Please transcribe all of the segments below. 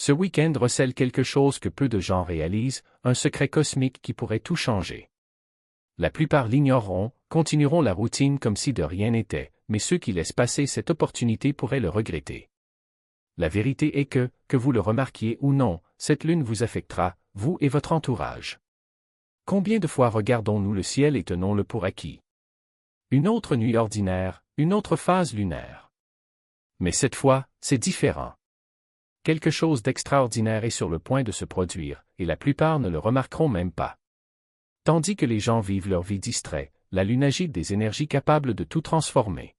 Ce week-end recèle quelque chose que peu de gens réalisent, un secret cosmique qui pourrait tout changer. La plupart l'ignoreront, continueront la routine comme si de rien n'était, mais ceux qui laissent passer cette opportunité pourraient le regretter. La vérité est que vous le remarquiez ou non, cette lune vous affectera, vous et votre entourage. Combien de fois regardons-nous le ciel et tenons-le pour acquis? Une autre nuit ordinaire, une autre phase lunaire. Mais cette fois, c'est différent. Quelque chose d'extraordinaire est sur le point de se produire, et la plupart ne le remarqueront même pas. Tandis que les gens vivent leur vie distraite, la lune agite des énergies capables de tout transformer.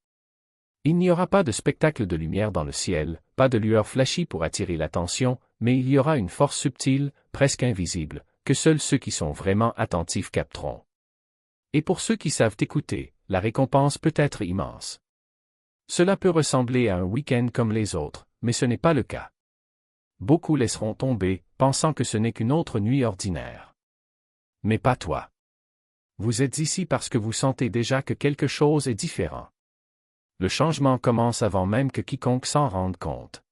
Il n'y aura pas de spectacle de lumière dans le ciel, pas de lueur flashy pour attirer l'attention, mais il y aura une force subtile, presque invisible, que seuls ceux qui sont vraiment attentifs capteront. Et pour ceux qui savent écouter, la récompense peut être immense. Cela peut ressembler à un week-end comme les autres, mais ce n'est pas le cas. Beaucoup laisseront tomber, pensant que ce n'est qu'une autre nuit ordinaire. Mais pas toi. Vous êtes ici parce que vous sentez déjà que quelque chose est différent. Le changement commence avant même que quiconque s'en rende compte.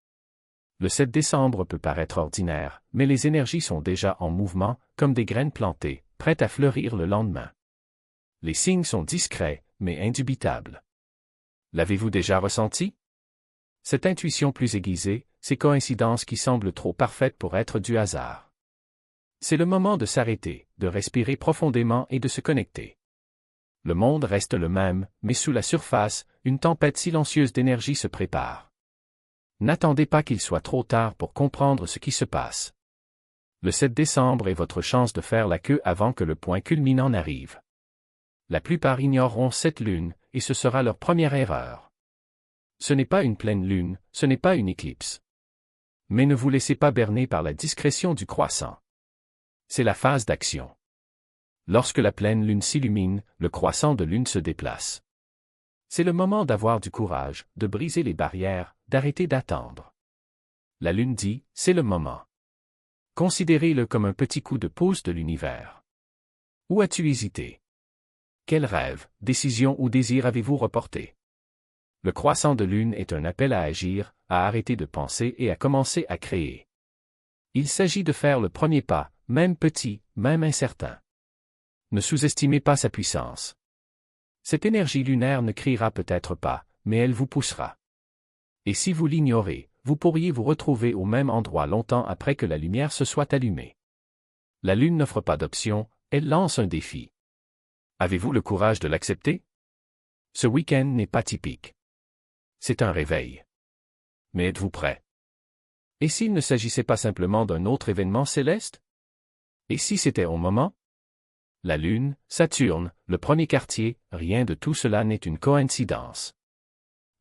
Le 7 décembre peut paraître ordinaire, mais les énergies sont déjà en mouvement, comme des graines plantées, prêtes à fleurir le lendemain. Les signes sont discrets, mais indubitables. L'avez-vous déjà ressenti? Cette intuition plus aiguisée, ces coïncidences qui semblent trop parfaites pour être du hasard. C'est le moment de s'arrêter, de respirer profondément et de se connecter. Le monde reste le même, mais sous la surface, une tempête silencieuse d'énergie se prépare. N'attendez pas qu'il soit trop tard pour comprendre ce qui se passe. Le 7 décembre est votre chance de faire la queue avant que le point culminant n'arrive. La plupart ignoreront cette lune, et ce sera leur première erreur. Ce n'est pas une pleine lune, ce n'est pas une éclipse. Mais ne vous laissez pas berner par la discrétion du croissant. C'est la phase d'action. Lorsque la pleine lune s'illumine, le croissant de lune se déplace. C'est le moment d'avoir du courage, de briser les barrières, d'arrêter d'attendre. La lune dit, c'est le moment. Considérez-le comme un petit coup de pouce de l'univers. Où as-tu hésité? Quel rêve, décision ou désir avez-vous reporté? Le croissant de lune est un appel à agir, à arrêter de penser et à commencer à créer. Il s'agit de faire le premier pas, même petit, même incertain. Ne sous-estimez pas sa puissance. Cette énergie lunaire ne criera peut-être pas, mais elle vous poussera. Et si vous l'ignorez, vous pourriez vous retrouver au même endroit longtemps après que la lumière se soit allumée. La lune n'offre pas d'option, elle lance un défi. Avez-vous le courage de l'accepter? Ce week-end n'est pas typique. C'est un réveil. Mais êtes-vous prêt? Et s'il ne s'agissait pas simplement d'un autre événement céleste? Et si c'était au moment? La Lune, Saturne, le premier quartier, rien de tout cela n'est une coïncidence.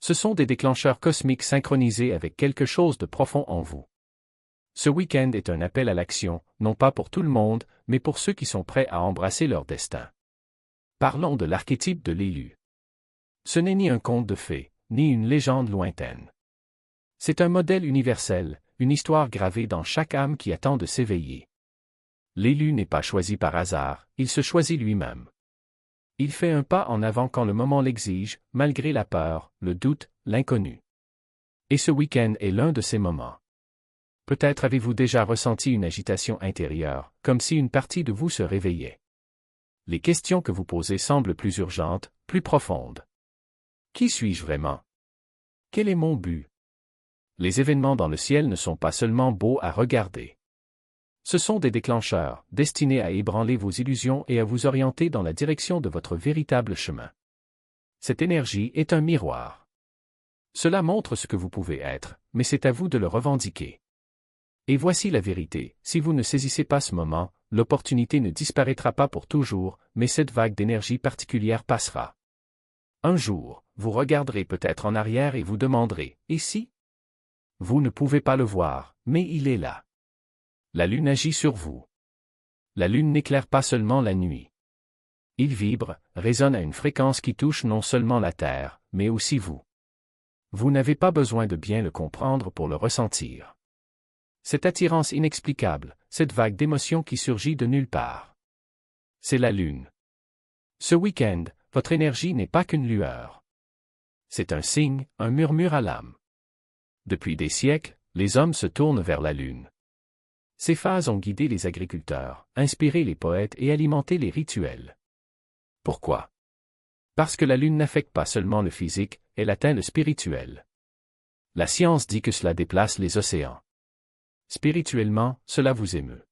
Ce sont des déclencheurs cosmiques synchronisés avec quelque chose de profond en vous. Ce week-end est un appel à l'action, non pas pour tout le monde, mais pour ceux qui sont prêts à embrasser leur destin. Parlons de l'archétype de l'élu. Ce n'est ni un conte de fées, ni une légende lointaine. C'est un modèle universel, une histoire gravée dans chaque âme qui attend de s'éveiller. L'élu n'est pas choisi par hasard, il se choisit lui-même. Il fait un pas en avant quand le moment l'exige, malgré la peur, le doute, l'inconnu. Et ce week-end est l'un de ces moments. Peut-être avez-vous déjà ressenti une agitation intérieure, comme si une partie de vous se réveillait. Les questions que vous posez semblent plus urgentes, plus profondes. Qui suis-je vraiment? Quel est mon but? Les événements dans le ciel ne sont pas seulement beaux à regarder. Ce sont des déclencheurs, destinés à ébranler vos illusions et à vous orienter dans la direction de votre véritable chemin. Cette énergie est un miroir. Cela montre ce que vous pouvez être, mais c'est à vous de le revendiquer. Et voici la vérité, si vous ne saisissez pas ce moment, l'opportunité ne disparaîtra pas pour toujours, mais cette vague d'énergie particulière passera. Un jour, vous regarderez peut-être en arrière et vous demanderez, « Et si ?» Vous ne pouvez pas le voir, mais il est là. La lune agit sur vous. La lune n'éclaire pas seulement la nuit. Il vibre, résonne à une fréquence qui touche non seulement la Terre, mais aussi vous. Vous n'avez pas besoin de bien le comprendre pour le ressentir. Cette attirance inexplicable, cette vague d'émotions qui surgit de nulle part. C'est la lune. Ce week-end, votre énergie n'est pas qu'une lueur. C'est un signe, un murmure à l'âme. Depuis des siècles, Les hommes se tournent vers la Lune. Ces phases ont guidé les agriculteurs, inspiré les poètes et alimenté les rituels. Pourquoi? Parce que la Lune n'affecte pas seulement le physique, elle atteint le spirituel. La science dit que cela déplace les océans. Spirituellement, cela vous émeut.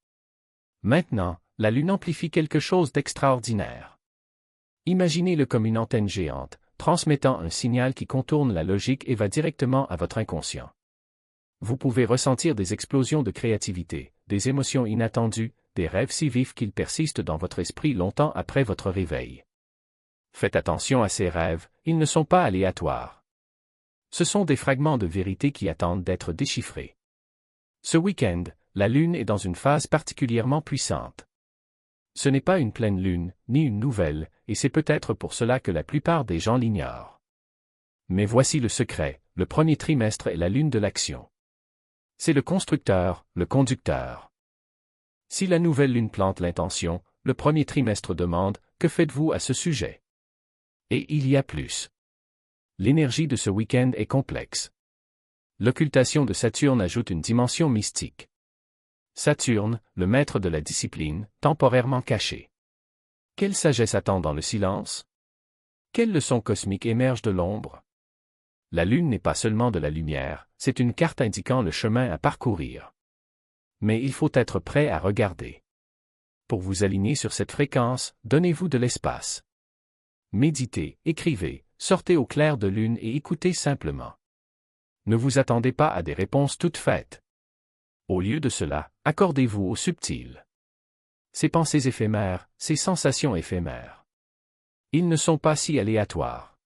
Maintenant, la Lune amplifie quelque chose d'extraordinaire. Imaginez-le comme une antenne géante, transmettant un signal qui contourne la logique et va directement à votre inconscient. Vous pouvez ressentir des explosions de créativité, des émotions inattendues, des rêves si vifs qu'ils persistent dans votre esprit longtemps après votre réveil. Faites attention à ces rêves, ils ne sont pas aléatoires. Ce sont des fragments de vérité qui attendent d'être déchiffrés. Ce week-end, la Lune est dans une phase particulièrement puissante. Ce n'est pas une pleine lune, ni une nouvelle, et c'est peut-être pour cela que la plupart des gens l'ignorent. Mais voici le secret, le premier trimestre est la lune de l'action. C'est le constructeur, le conducteur. Si la nouvelle lune plante l'intention, le premier trimestre demande « Que faites-vous à ce sujet ?» Et il y a plus. L'énergie de ce week-end est complexe. L'occultation de Saturne ajoute une dimension mystique. Saturne, le maître de la discipline, temporairement caché. Quelle sagesse attend dans le silence? Quelle leçon cosmique émerge de l'ombre? La Lune n'est pas seulement de la lumière, c'est une carte indiquant le chemin à parcourir. Mais il faut être prêt à regarder. Pour vous aligner sur cette fréquence, donnez-vous de l'espace. Méditez, écrivez, sortez au clair de lune et écoutez simplement. Ne vous attendez pas à des réponses toutes faites. Au lieu de cela, accordez-vous au subtil. Ces pensées éphémères, ces sensations éphémères. Ils ne sont pas si aléatoires.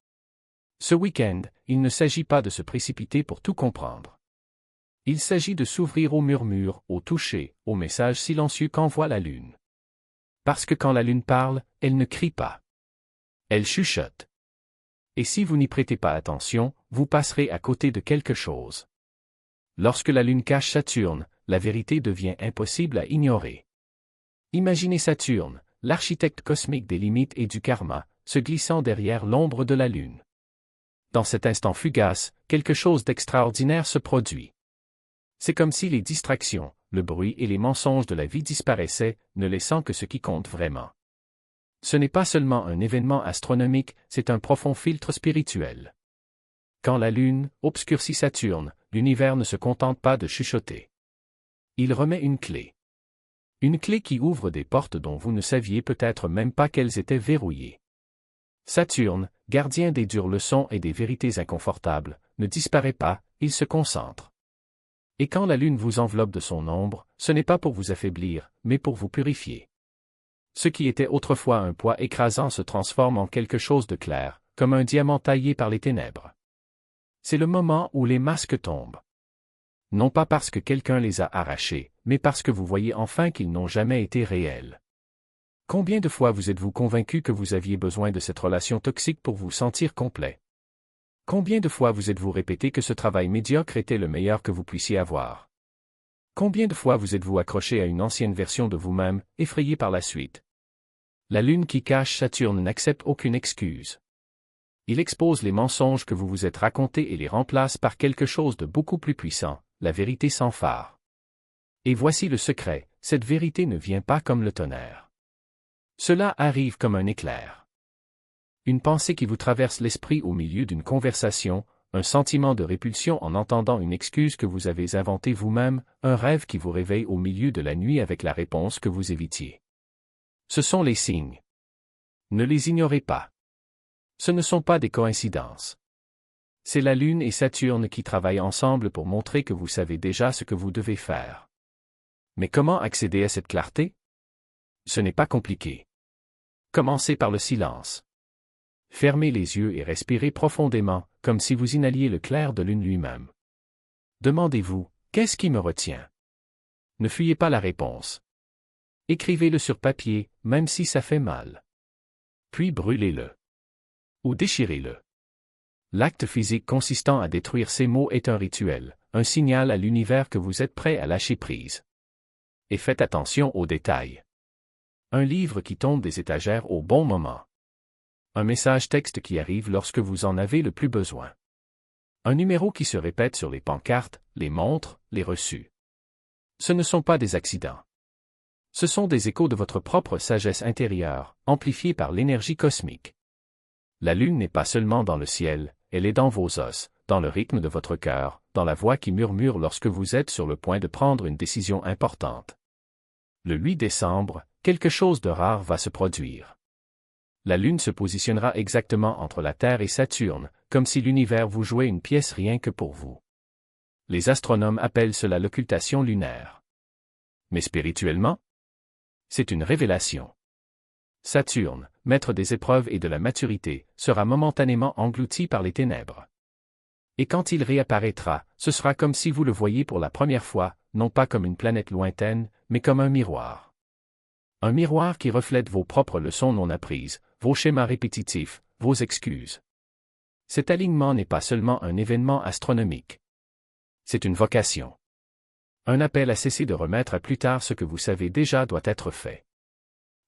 Ce week-end, il ne s'agit pas de se précipiter pour tout comprendre. Il s'agit de s'ouvrir au murmure, au toucher, au message silencieux qu'envoie la Lune. Parce que quand la Lune parle, elle ne crie pas. Elle chuchote. Et si vous n'y prêtez pas attention, vous passerez à côté de quelque chose. Lorsque la Lune cache Saturne, la vérité devient impossible à ignorer. Imaginez Saturne, l'architecte cosmique des limites et du karma, se glissant derrière l'ombre de la Lune. Dans cet instant fugace, quelque chose d'extraordinaire se produit. C'est comme si les distractions, le bruit et les mensonges de la vie disparaissaient, ne laissant que ce qui compte vraiment. Ce n'est pas seulement un événement astronomique, c'est un profond filtre spirituel. Quand la Lune obscurcit Saturne, l'univers ne se contente pas de chuchoter. Il remet une clé. Une clé qui ouvre des portes dont vous ne saviez peut-être même pas qu'elles étaient verrouillées. Saturne, gardien des dures leçons et des vérités inconfortables, ne disparaît pas, il se concentre. Et quand la Lune vous enveloppe de son ombre, ce n'est pas pour vous affaiblir, mais pour vous purifier. Ce qui était autrefois un poids écrasant se transforme en quelque chose de clair, comme un diamant taillé par les ténèbres. C'est le moment où les masques tombent. Non pas parce que quelqu'un les a arrachés, mais parce que vous voyez enfin qu'ils n'ont jamais été réels. Combien de fois vous êtes-vous convaincu que vous aviez besoin de cette relation toxique pour vous sentir complet? Combien de fois vous êtes-vous répété que ce travail médiocre était le meilleur que vous puissiez avoir? Combien de fois vous êtes-vous accroché à une ancienne version de vous-même, effrayé par la suite? La Lune qui cache Saturne n'accepte aucune excuse. Il expose les mensonges que vous vous êtes racontés et les remplace par quelque chose de beaucoup plus puissant, la vérité sans fard. Et voici le secret, cette vérité ne vient pas comme le tonnerre. Cela arrive comme un éclair. Une pensée qui vous traverse l'esprit au milieu d'une conversation, un sentiment de répulsion en entendant une excuse que vous avez inventée vous-même, un rêve qui vous réveille au milieu de la nuit avec la réponse que vous évitiez. Ce sont les signes. Ne les ignorez pas. Ce ne sont pas des coïncidences. C'est la Lune et Saturne qui travaillent ensemble pour montrer que vous savez déjà ce que vous devez faire. Mais comment accéder à cette clarté? Ce n'est pas compliqué. Commencez par le silence. Fermez les yeux et respirez profondément, comme si vous inhaliez le clair de lune lui-même. Demandez-vous, qu'est-ce qui me retient? Ne fuyez pas la réponse. Écrivez-le sur papier, même si ça fait mal. Puis brûlez-le. Ou déchirez-le. L'acte physique consistant à détruire ces mots est un rituel, un signal à l'univers que vous êtes prêt à lâcher prise. Et faites attention aux détails. Un livre qui tombe des étagères au bon moment. Un message texte qui arrive lorsque vous en avez le plus besoin. Un numéro qui se répète sur les pancartes, les montres, les reçus. Ce ne sont pas des accidents. Ce sont des échos de votre propre sagesse intérieure, amplifiés par l'énergie cosmique. La lune n'est pas seulement dans le ciel, elle est dans vos os, dans le rythme de votre cœur, dans la voix qui murmure lorsque vous êtes sur le point de prendre une décision importante. Le 8 décembre, quelque chose de rare va se produire. La lune se positionnera exactement entre la Terre et Saturne, comme si l'univers vous jouait une pièce rien que pour vous. Les astronomes appellent cela l'occultation lunaire. Mais spirituellement, c'est une révélation. Saturne, maître des épreuves et de la maturité, sera momentanément englouti par les ténèbres. Et quand il réapparaîtra, ce sera comme si vous le voyiez pour la première fois, non pas comme une planète lointaine, mais comme un miroir. Un miroir qui reflète vos propres leçons non apprises, vos schémas répétitifs, vos excuses. Cet alignement n'est pas seulement un événement astronomique. C'est une vocation. Un appel à cesser de remettre à plus tard ce que vous savez déjà doit être fait.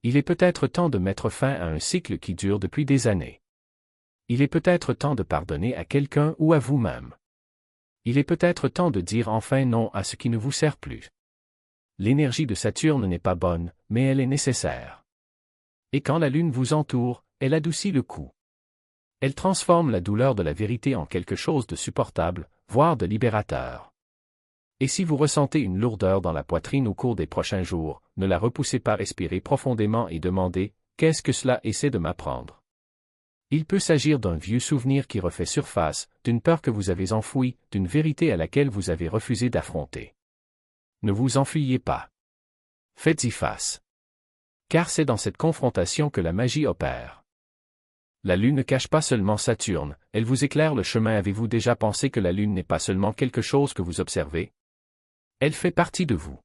Il est peut-être temps de mettre fin à un cycle qui dure depuis des années. Il est peut-être temps de pardonner à quelqu'un ou à vous-même. Il est peut-être temps de dire enfin non à ce qui ne vous sert plus. L'énergie de Saturne n'est pas bonne, mais elle est nécessaire. Et quand la Lune vous entoure, elle adoucit le coup. Elle transforme la douleur de la vérité en quelque chose de supportable, voire de libérateur. Et si vous ressentez une lourdeur dans la poitrine au cours des prochains jours, ne la repoussez pas, respirez profondément et demandez « Qu'est-ce que cela essaie de m'apprendre ?» Il peut s'agir d'un vieux souvenir qui refait surface, d'une peur que vous avez enfouie, d'une vérité à laquelle vous avez refusé d'affronter. Ne vous enfuyez pas. Faites-y face. Car c'est dans cette confrontation que la magie opère. La Lune ne cache pas seulement Saturne, elle vous éclaire le chemin. Avez-vous déjà pensé que la Lune n'est pas seulement quelque chose que vous observez? Elle fait partie de vous.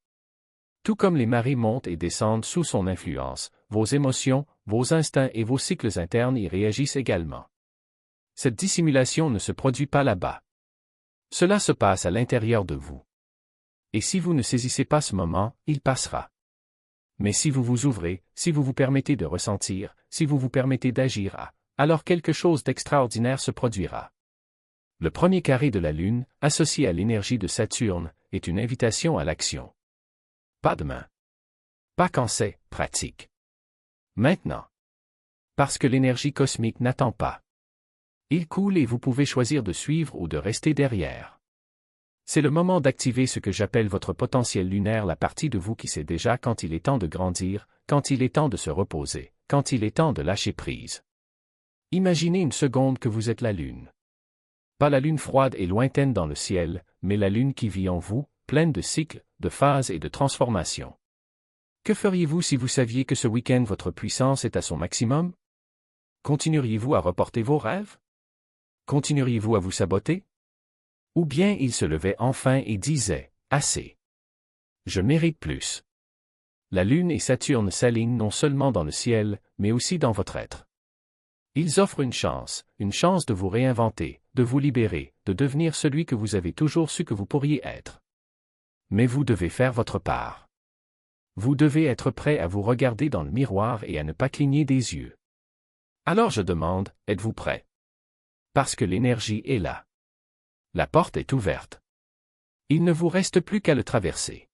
Tout comme les marées montent et descendent sous son influence, vos émotions, vos instincts et vos cycles internes y réagissent également. Cette dissimulation ne se produit pas là-bas. Cela se passe à l'intérieur de vous. Et si vous ne saisissez pas ce moment, il passera. Mais si vous vous ouvrez, si vous vous permettez de ressentir, si vous vous permettez d'agir, alors quelque chose d'extraordinaire se produira. Le premier carré de la Lune, associé à l'énergie de Saturne, est une invitation à l'action. Pas demain. Pas quand c'est pratique. Maintenant. Parce que l'énergie cosmique n'attend pas. Il coule et vous pouvez choisir de suivre ou de rester derrière. C'est le moment d'activer ce que j'appelle votre potentiel lunaire, la partie de vous qui sait déjà quand il est temps de grandir, quand il est temps de se reposer, quand il est temps de lâcher prise. Imaginez une seconde que vous êtes la Lune. Pas la Lune froide et lointaine dans le ciel, mais la Lune qui vit en vous, pleine de cycles, de phases et de transformations. Que feriez-vous si vous saviez que ce week-end votre puissance est à son maximum? Continueriez-vous à reporter vos rêves? Continueriez-vous à vous saboter? Ou bien il se levait enfin et disait « Assez. Je mérite plus. » La Lune et Saturne s'alignent non seulement dans le ciel, mais aussi dans votre être. Ils offrent une chance de vous réinventer, de vous libérer, de devenir celui que vous avez toujours su que vous pourriez être. Mais vous devez faire votre part. Vous devez être prêt à vous regarder dans le miroir et à ne pas cligner des yeux. Alors je demande, êtes-vous prêt? Parce que l'énergie est là. La porte est ouverte. Il ne vous reste plus qu'à le traverser.